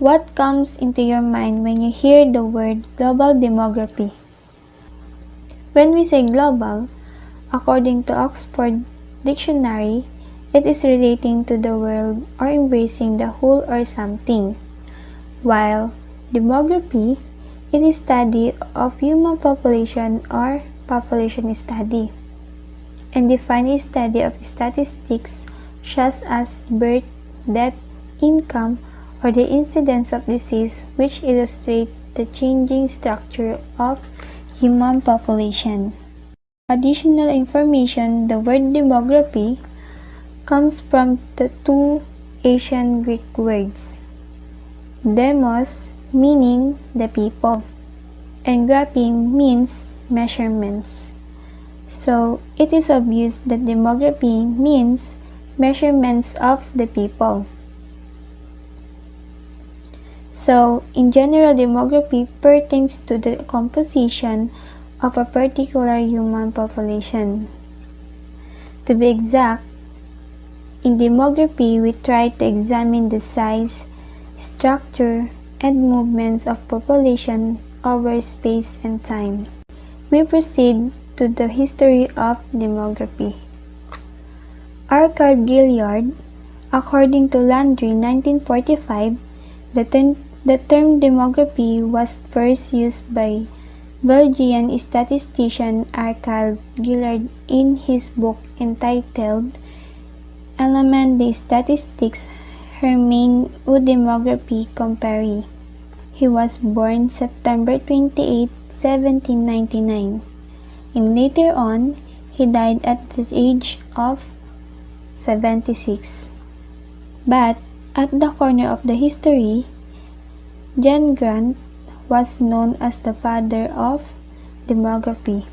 What comes into your mind when you hear the word global demography? When we say global, according to Oxford Dictionary, it is relating to the world or embracing the whole or something, while demography, it is study of human population or population study, and define a study of statistics such as birth, death, income, or the incidence of disease which illustrate the changing structure of human population. Additional information, the word demography comes from the two ancient Greek words, demos meaning the people, and graphy means measurements. So it is obvious that demography means measurements of the people. So, in general, demography pertains to the composition of a particular human population. To be exact, in demography, we try to examine the size, structure, and movements of population over space and time. We proceed to the history of demography. Arcade Gilliard, according to Landry 1945, the term demography was first used by Belgian statistician Arcade Gilliard in his book entitled Element des statistiques Hermine ou Demographie Comparée. He was born September 28, 1799, and later on, he died at the age of 76. But at the corner of the history, John Grant was known as the father of demography.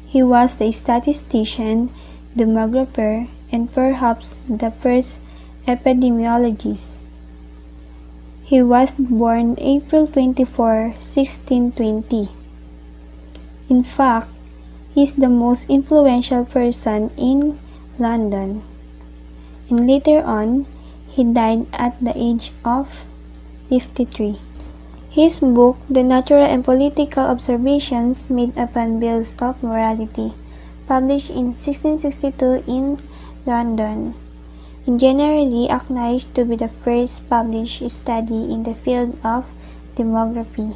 He was a statistician, demographer, and perhaps the first epidemiologist. He was born April 24, 1620. In fact, he is the most influential person in London. And later on, he died at the age of 53. His book, The Natural and Political Observations Made Upon Bills of Morality, published in 1662 in London, and generally acknowledged to be the first published study in the field of demography.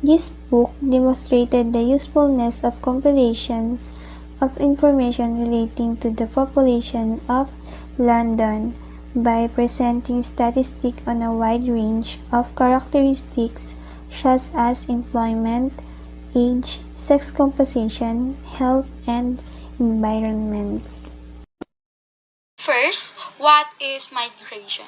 This book demonstrated the usefulness of compilations of information relating to the population of London by presenting statistics on a wide range of characteristics such as employment, age, sex composition, health, and environment. First, what is migration?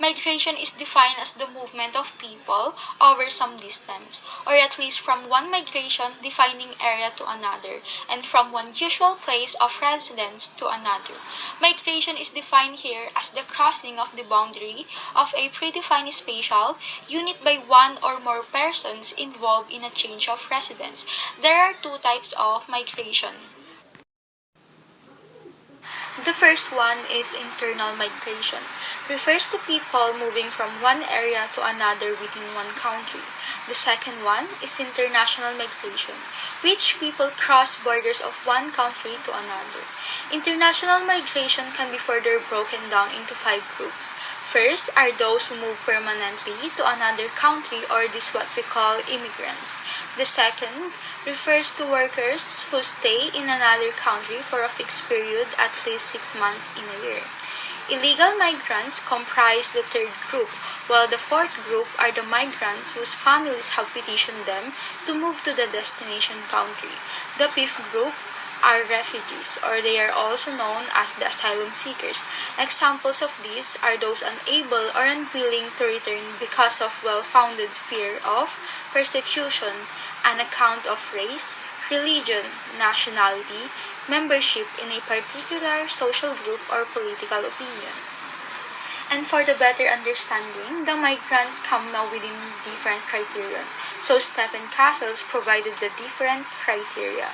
Migration is defined as the movement of people over some distance, or at least from one migration defining area to another, and from one usual place of residence to another. Migration is defined here as the crossing of the boundary of a predefined spatial unit by one or more persons involved in a change of residence. There are two types of migration. The first one is internal migration. Refers to people moving from one area to another within one country. The second one is international migration, which people cross borders of one country to another. International migration can be further broken down into 5 groups. First are those who move permanently to another country, or this what we call immigrants. The second refers to workers who stay in another country for a fixed period, at least 6 months in a year. Illegal migrants comprise the third group, while the fourth group are the migrants whose families have petitioned them to move to the destination country. The fifth group are refugees, or they are also known as the asylum seekers. Examples of these are those unable or unwilling to return because of well-founded fear of persecution on account of race, religion, nationality, membership in a particular social group, or political opinion. And for the better understanding, the migrants come now within different criteria. So Stephen Castles provided the different criteria.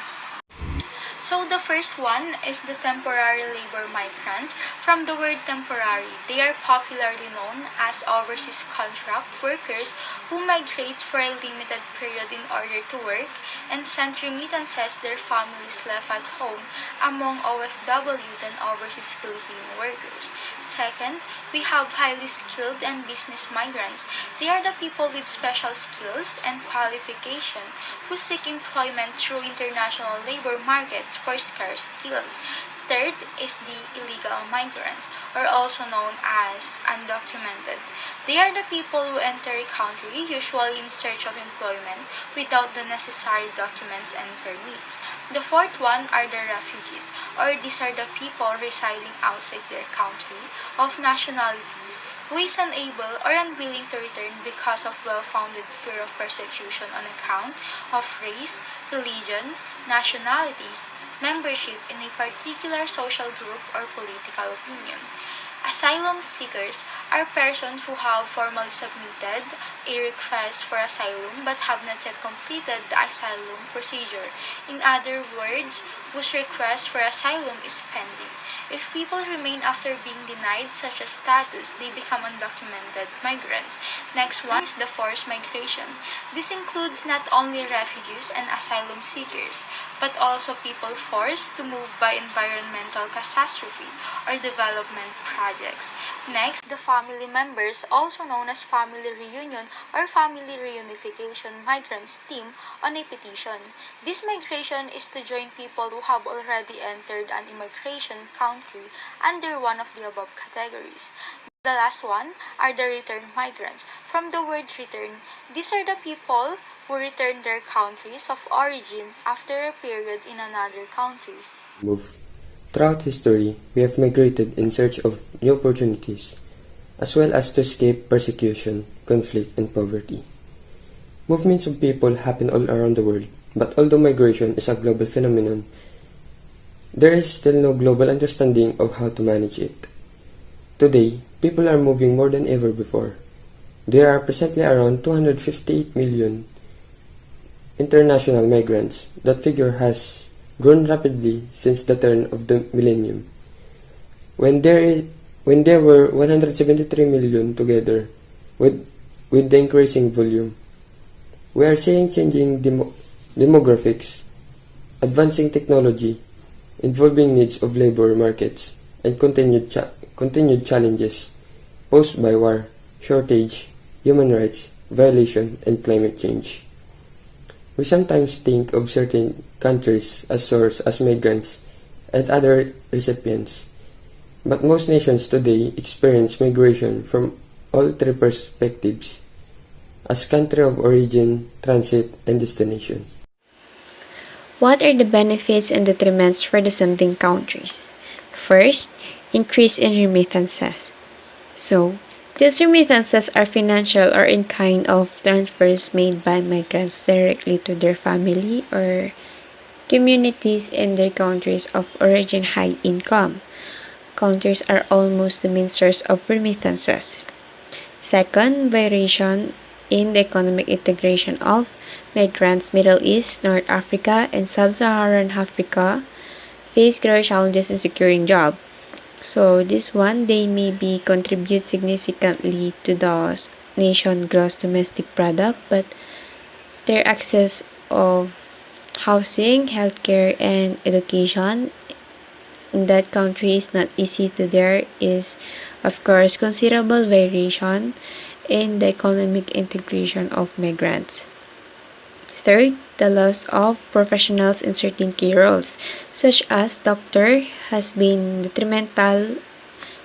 So the first one is the temporary labor migrants From the word temporary, they are popularly known as overseas contract workers who migrate for a limited period in order to work and send remittances their families left at home among OFW than overseas Filipino workers. Second, we have highly skilled and business migrants. They are the people with special skills and qualification who seek employment through international labor markets for scarce skills. Third is the illegal migrants, or also known as undocumented. They are the people who enter a country, usually in search of employment, without the necessary documents and permits. The fourth one are the refugees, or these are the people residing outside their country of nationality who is unable or unwilling to return because of well-founded fear of persecution on account of race, religion, nationality, membership in a particular social group or political opinion. Asylum seekers are persons who have formally submitted a request for asylum but have not yet completed the asylum procedure. In other words, whose request for asylum is pending. If people remain after being denied such a status, they become undocumented migrants. Next one is the forced migration. This includes not only refugees and asylum seekers, but also people forced to move by environmental catastrophe or development projects. Next, the family members, also known as family reunion or family reunification migrants team on a petition. This migration is to join people who have already entered an immigration country under one of the above categories. The last one are the return migrants. From the word return, these are the people who return their countries of origin after a period in another country. Move. Throughout history, we have migrated in search of new opportunities, as well as to escape persecution, conflict, and poverty. Movements of people happen all around the world, but although migration is a global phenomenon, there is still no global understanding of how to manage it. Today, people are moving more than ever before. There are presently around 258 million international migrants. That figure has grown rapidly since the turn of the millennium, when there were 173 million together with the increasing volume. We are seeing changing demographics, advancing technology, involving needs of labor markets, and continued challenges posed by war, shortage, human rights violation, and climate change. We sometimes think of certain countries as source as migrants and other recipients, but most nations today experience migration from all three perspectives, as country of origin, transit, and destination. What are the benefits and detriments for descending countries? First, increase in remittances. So, these remittances are financial or in kind of transfers made by migrants directly to their family or communities in their countries of origin high income. Countries are almost the main source of remittances. Second, variation in the economic integration of migrants. Middle East, North Africa, and Sub-Saharan Africa face greater challenges in securing jobs. So this one, they maybe contribute significantly to the nation gross domestic product, but their access of housing, healthcare, and education in that country is not easy to there is of course considerable variation in the economic integration of migrants. Third, the loss of professionals in certain key roles, such as doctor, has been detrimental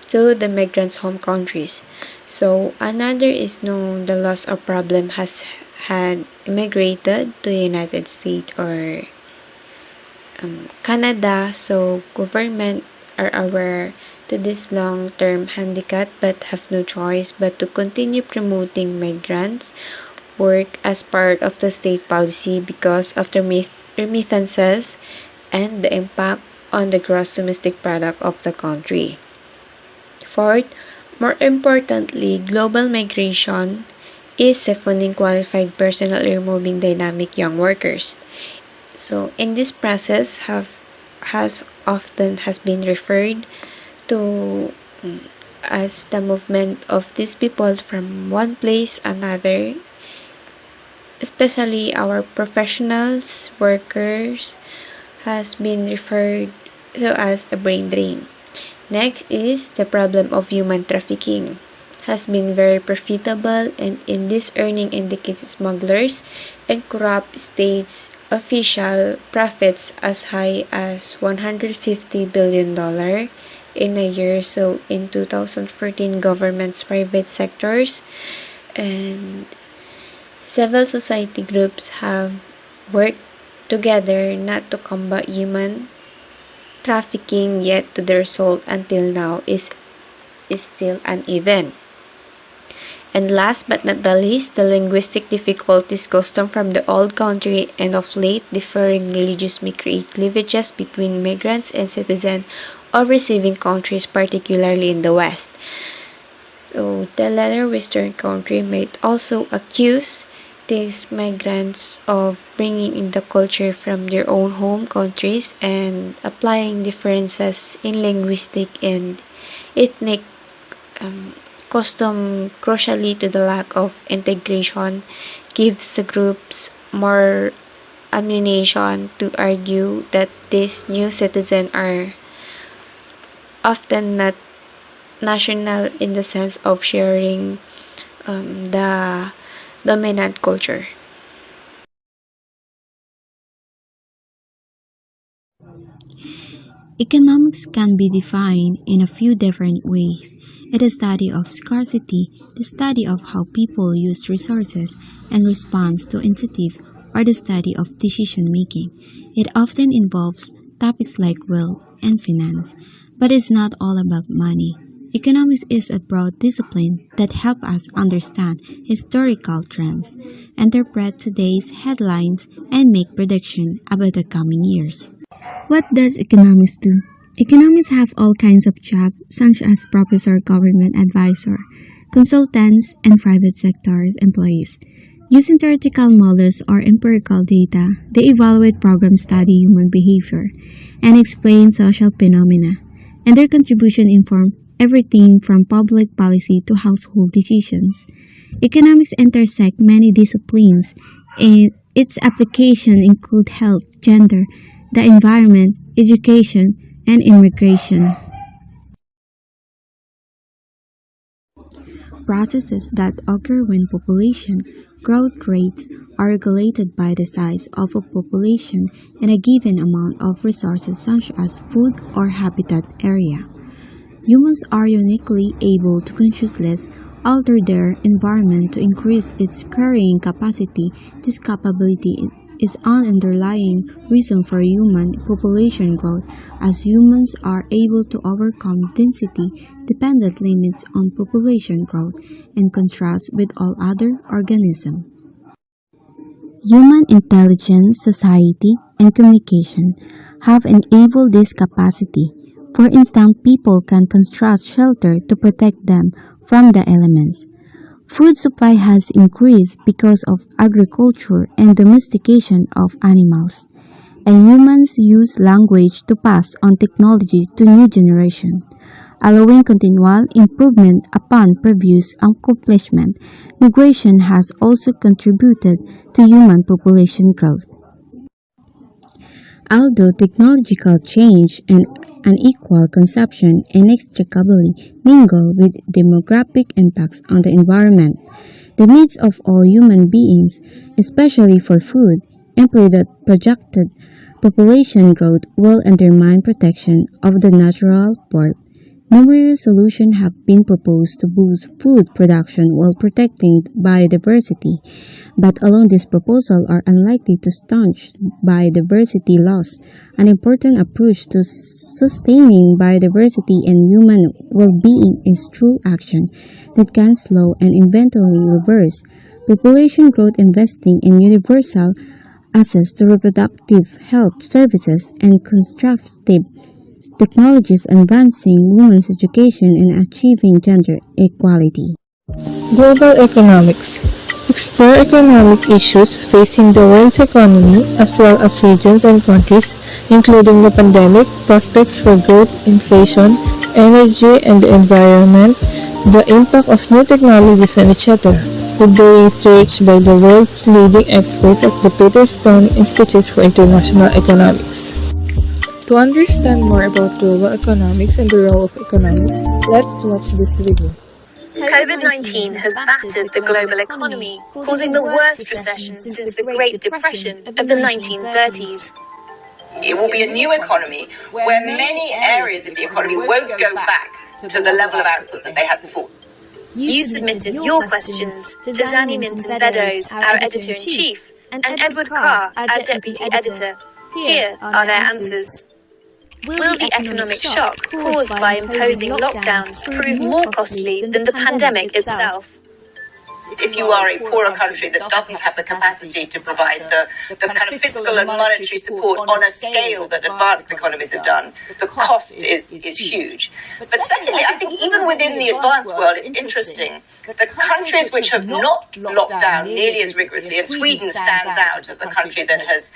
to the migrants' home countries. So another is known the loss of problem has had immigrated to the United States or Canada. So government are aware to this long-term handicap but have no choice but to continue promoting migrants work as part of the state policy because of the remittances and the impact on the gross domestic product of the country. Fourth, more importantly, global migration is siphoning qualified personnel, removing dynamic young workers. So in this process has been referred to as the movement of these people from one place another, especially our professionals, workers, has been referred to as a brain drain. Next is the problem of human trafficking. Has been very profitable, and in this earning indicates smugglers and corrupt states official profits as high as $150 billion in a year. So in 2014, governments, private sectors, and several society groups have worked together not to combat human trafficking, yet to the result until now is still uneven. And last but not the least, the linguistic difficulties custom from the old country, and of late differing religions may create cleavages between migrants and citizens of receiving countries, particularly in the West. So the latter Western country might also accuse these migrants of bringing in the culture from their own home countries and applying differences in linguistic and ethnic custom. Crucially to the lack of integration gives the groups more ammunition to argue that these new citizens are often not national in the sense of sharing the dominant culture. Economics can be defined in a few different ways. It is the study of scarcity, the study of how people use resources and response to incentive, or the study of decision making. It often involves topics like wealth and finance, but it's not all about money. Economics is a broad discipline that helps us understand historical trends, interpret today's headlines, and make predictions about the coming years. What does economics do? Economists have all kinds of jobs, such as professor, government advisor, consultants, and private sector employees. Using theoretical models or empirical data, they evaluate programs, study human behavior, and explain social phenomena. And their contribution inform everything from public policy to household decisions. Economics intersect many disciplines, and its application include health, gender, the environment, education, and immigration. Processes that occur when population growth rates are regulated by the size of a population and a given amount of resources such as food or habitat area. Humans are uniquely able to consciously alter their environment to increase its carrying capacity. This capability is an underlying reason for human population growth, as humans are able to overcome density-dependent limits on population growth in contrast with all other organisms. Human intelligence, society, and communication have enabled this capacity. For instance, people can construct shelter to protect them from the elements. Food supply has increased because of agriculture and domestication of animals, and humans use language to pass on technology to new generation, allowing continual improvement upon previous accomplishment. Migration has also contributed to human population growth. Although technological change and unequal consumption inextricably mingle with demographic impacts on the environment, the needs of all human beings, especially for food, imply that projected population growth will undermine protection of the natural world. Numerous solutions have been proposed to boost food production while protecting biodiversity, but alone these proposals are unlikely to staunch biodiversity loss. An important approach to sustaining biodiversity and human well-being is through action that can slow and eventually reverse population growth, investing in universal access to reproductive health services and constructive technologies, advancing women's education, and achieving gender equality. Global economics. Explore economic issues facing the world's economy as well as regions and countries, including the pandemic, prospects for growth, inflation, energy and the environment, the impact of new technologies on each other, with the research by the world's leading experts at the Peterson Institute for International Economics. To understand more about global economics and the role of economics, let's watch this video. COVID-19 has battered the global economy, causing the worst recession since the Great Depression of the 1930s. It will be a new economy where many areas of the economy won't go back to the level of output that they had before. You submitted your questions to Zanny Minton-Beddoes, our editor-in-chief, and Edward Carr, our deputy editor. Here are their answers. Will the economic shock caused by imposing lockdowns prove more costly than the pandemic itself? If you are a poorer country that doesn't have the capacity to provide the kind of fiscal and monetary support on a scale that advanced economies have done, the cost is huge. But secondly, I think even within the advanced world, it's interesting that the countries which have not locked down nearly as rigorously, and Sweden stands out as the country that has,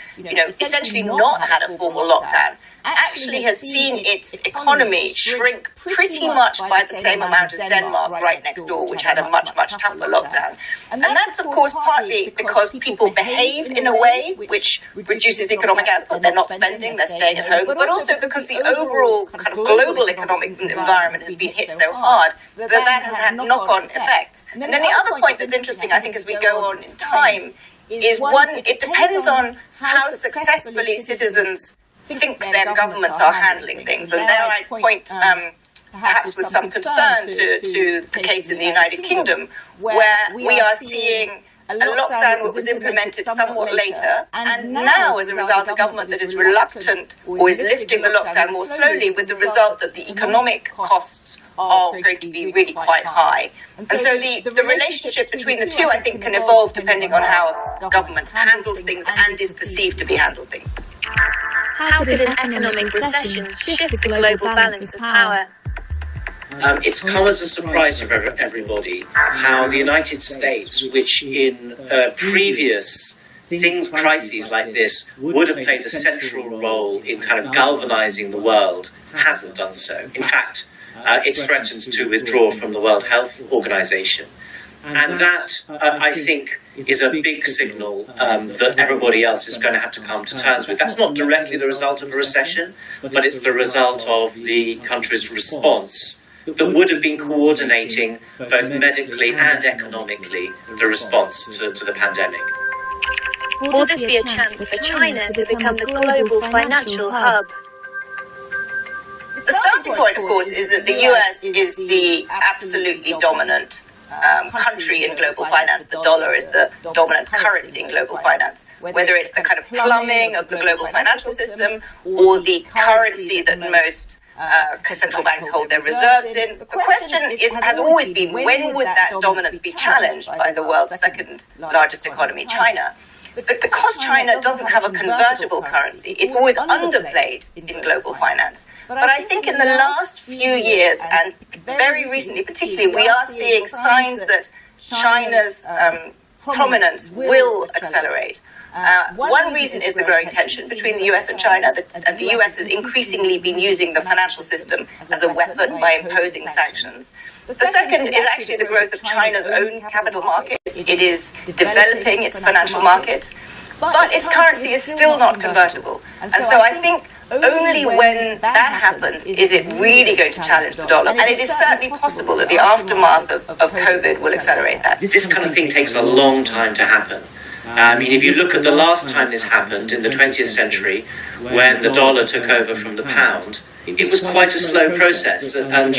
essentially not had a formal lockdown, actually has seen its economy shrink pretty much by the same amount as Denmark right next door, which had a much, much tougher lockdown. And that's, of course, partly because people behave in a way which reduces economic output. They're not spending, they're staying at home, but also because the overall kind of global economic environment has been hit so hard that has had knock-on effects. And then the other point that's interesting, I think, as we go on in time, is one, it depends on how successfully citizens think their governments are handling things. And there I point perhaps with some concern to the case in the United Kingdom, where we are seeing a lockdown that was implemented somewhat later, and now as a result a government that is reluctant or is lifting the lockdown more slowly, with the result that the economic costs are going to be really quite high. And so the relationship between the two, I think, can evolve depending on how a government handles things and is perceived to be handling things. How could an economic recession shift the global balance of power? It's come as a surprise to everybody how the United States, which in previous crises like this would have played a central role in kind of galvanizing the world, hasn't done so. In fact, it's threatened to withdraw from the World Health Organization. And that, I think, is a big signal that everybody else is going to have to come to terms with. That's not directly the result of a recession, but it's the result of the country's response that would have been coordinating both medically and economically the response to the pandemic. Will this be a chance for China to become the global financial hub? The starting point, of course, is that the US is the absolutely dominant country in global finance. The dollar is the dominant currency in global finance. Whether it's the kind of plumbing of the global financial system or the currency that most central banks hold their reserves in, the question has always been, when would that dominance be challenged by the world's second largest economy, China? But because China doesn't have a convertible currency, it's always underplayed in global finance. But I think in the last few years, and very recently particularly, we are seeing signs that China's prominence will accelerate. One reason is the growing tension between the US and China. The US has increasingly been using the financial system as a weapon by imposing sanctions. The second is actually the growth of China's own capital markets. It is developing its financial markets, but its currency is still not convertible. And so I think only when that happens is it really going to challenge the dollar. And it is certainly possible that the aftermath of COVID will accelerate that. This kind of thing takes a long time to happen. I mean, if you look at the last time this happened in the 20th century, when the dollar took over from the pound, it was quite a slow process. And,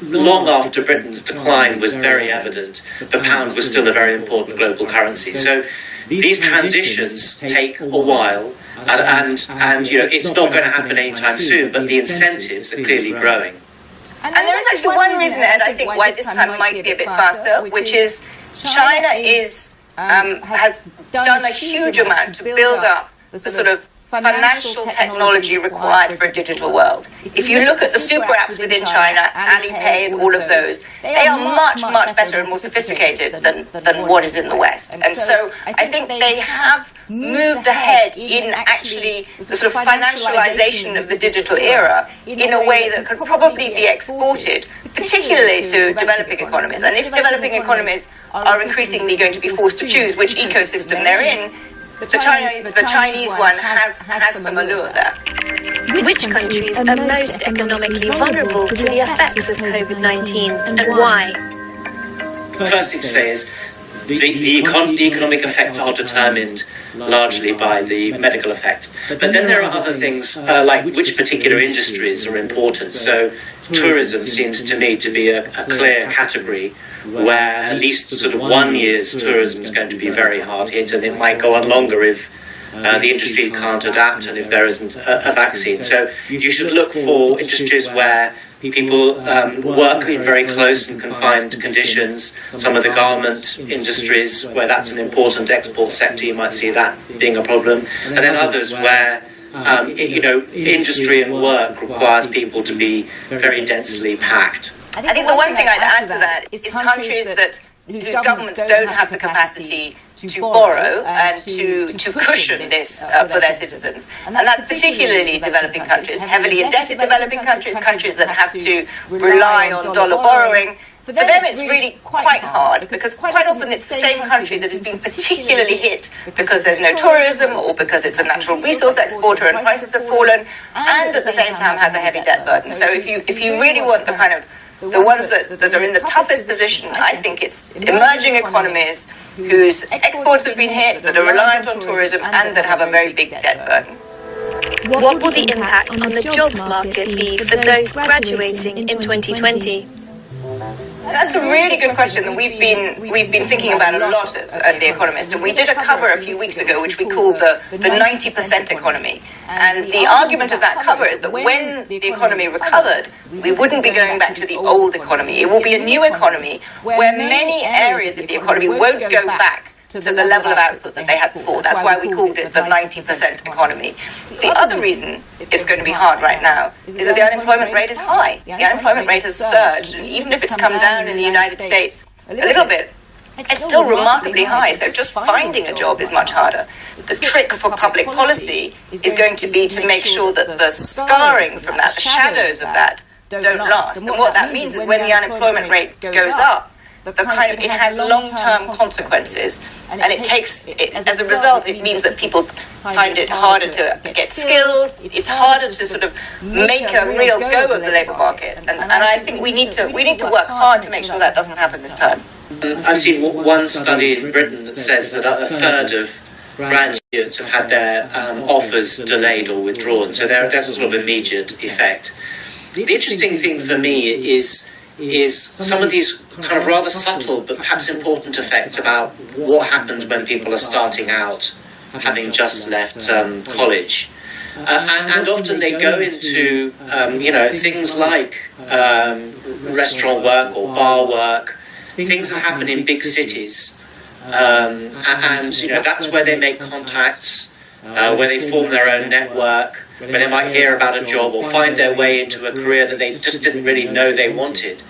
long after Britain's decline was very evident, the pound was still a very important global currency. So these transitions take a while, and it's not going to happen anytime soon, but the incentives are clearly growing. And there is actually one reason, Ed, I think, why this time might be a bit faster, which is China has done a huge amount to build up the sort of financial technology required for a digital world. If you look at the super apps within China, Alipay and all of those, they are much, much better and more sophisticated than what is in the West. And so I think they have moved ahead in actually the sort of financialization of the digital era in a way that could probably be exported, particularly to developing economies. And if developing economies are increasingly going to be forced to choose which ecosystem they're in, the Chinese one has some allure there. Which countries are most economically vulnerable to the effects of COVID-19 and why? First thing to say is the economic effects are determined largely by the medical effect. But then there are other things like which particular industries are important. So tourism seems to me to be a clear category where at least sort of 1 year's tourism is going to be very hard hit, and it might go on longer if the industry can't adapt and if there isn't a vaccine. So you should look for industries where people work in very close and confined conditions. Some of the garment industries, where that's an important export sector, you might see that being a problem. And then others where industry and work requires people to be very densely packed. I think the one thing I'd add to that is countries whose governments don't have the capacity to borrow and to cushion this for their citizens. And that's particularly developing countries, heavily indebted developing countries, countries that have to rely on dollar borrowing. For them, it's really quite hard, because quite often it's the same country that has been particularly hit because there's no tourism or because it's a natural resource exporter and prices have fallen, and at the same time has a heavy debt burden. So if you really want the ones that are in the toughest position, I think it's emerging economies whose exports have been hit, that are reliant on tourism, and that have a very big debt burden. What will the impact on the jobs market be for those graduating in 2020? That's a really good question that we've been thinking about a lot at The Economist, and we did a cover a few weeks ago which we called the 90% economy. And the argument of that cover is that when the economy recovered, we wouldn't be going back to the old economy. It will be a new economy where many areas of the economy won't go back to the level of output that they had before. That's why we called it the 90% economy. The other reason it's going to be hard right now is that the unemployment rate is high. The unemployment rate has surged, and even if it's come down in the United States a little bit, it's still remarkably high, so just finding a job is much harder. The trick for public policy is going to be to make sure that the scarring from that, the shadows of that, don't last. And what that means is when the unemployment rate goes up, it has long-term consequences, and as a result, it means that people find it harder to get skills. It's harder to sort of make a real go of the labour market, and I think we need to work hard to make sure that doesn't happen this time. I've seen one study in Britain that says that a third of graduates have had their offers delayed or withdrawn, so there's a sort of immediate effect. The interesting thing for me is some of these kind of rather subtle but perhaps important effects about what happens when people are starting out, having just left college. And often they go into, things like restaurant work or bar work, things that happen in big cities. And that's where they make contacts, where they form their own network, where they might hear about a job or find their way into a career that they just didn't really know they wanted.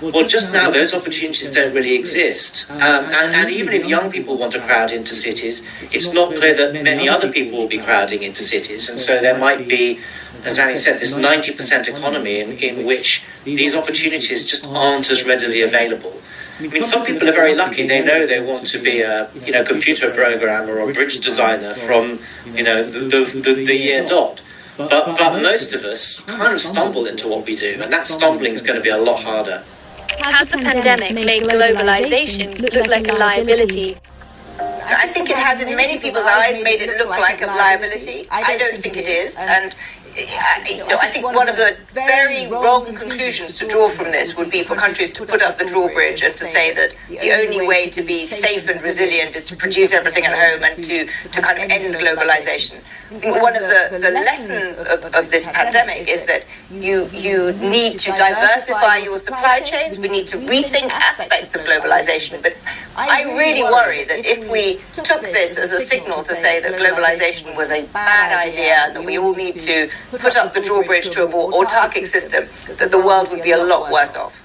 Well, just now, those opportunities don't really exist. And even if young people want to crowd into cities, it's not clear that many other people will be crowding into cities. And so there might be, as Annie said, this 90% economy in which these opportunities just aren't as readily available. I mean, some people are very lucky. They know they want to be a computer programmer or a bridge designer from the year dot. But most of us kind of stumble into what we do, and that stumbling is going to be a lot harder. Has the pandemic made globalization look like a liability? I think it has, in many people's eyes, made it look like a liability. I don't think it is, and I think one of the very wrong conclusions to draw from this would be for countries to put up the drawbridge and to say that the only way to be safe and resilient is to produce everything at home and to kind of end globalization. I think one of the lessons of this pandemic is that you need to diversify your supply chains. We need to rethink aspects of globalization, but I really worry that if we took this as a signal to say that globalization was a bad idea and that we all need to put up the drawbridge to a more autarkic system, that the world would be a lot worse off.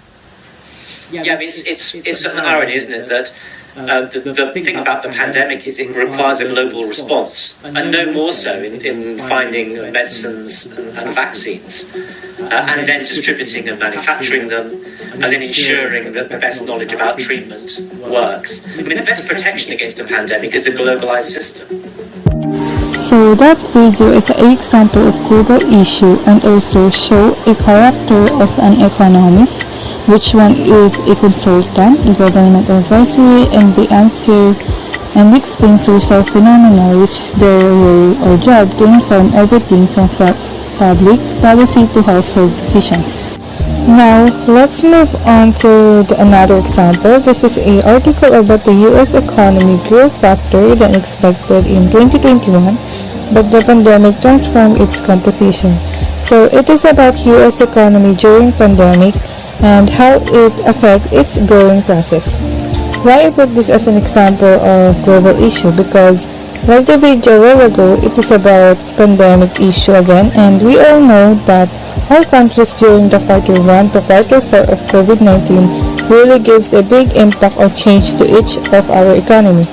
Yeah, I mean, it's an irony, isn't it, that the thing about the pandemic is it requires a global response, and no more so in finding medicines and vaccines, and then distributing and manufacturing them, and then ensuring that the best knowledge about treatment works. I mean, the best protection against a pandemic is a globalized system. So that video is an example of global issue and also show a character of an economist, which one is a consultant, government advisory, and the answer and explain social phenomena, which their role or job to inform everything from public policy to household decisions. Now, let's move on to another example. This is an article about the U.S. economy grew faster than expected in 2021, but the pandemic transformed its composition. So it is about U.S. economy during pandemic and how it affects its growing process. Why I put this as an example of global issue? Because like the video a while ago, it is about pandemic issue again, and we all know that all countries during the quarter 1 to quarter 4 of COVID-19 really gives a big impact or change to each of our economy.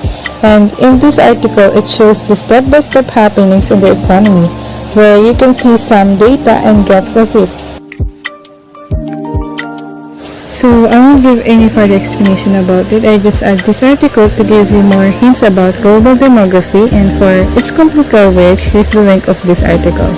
And in this article, it shows the step-by-step happenings in the economy, where you can see some data and graphs of it. So I won't give any further explanation about it. I just add this article to give you more hints about global demography, and for its complete coverage, here's the link of this article.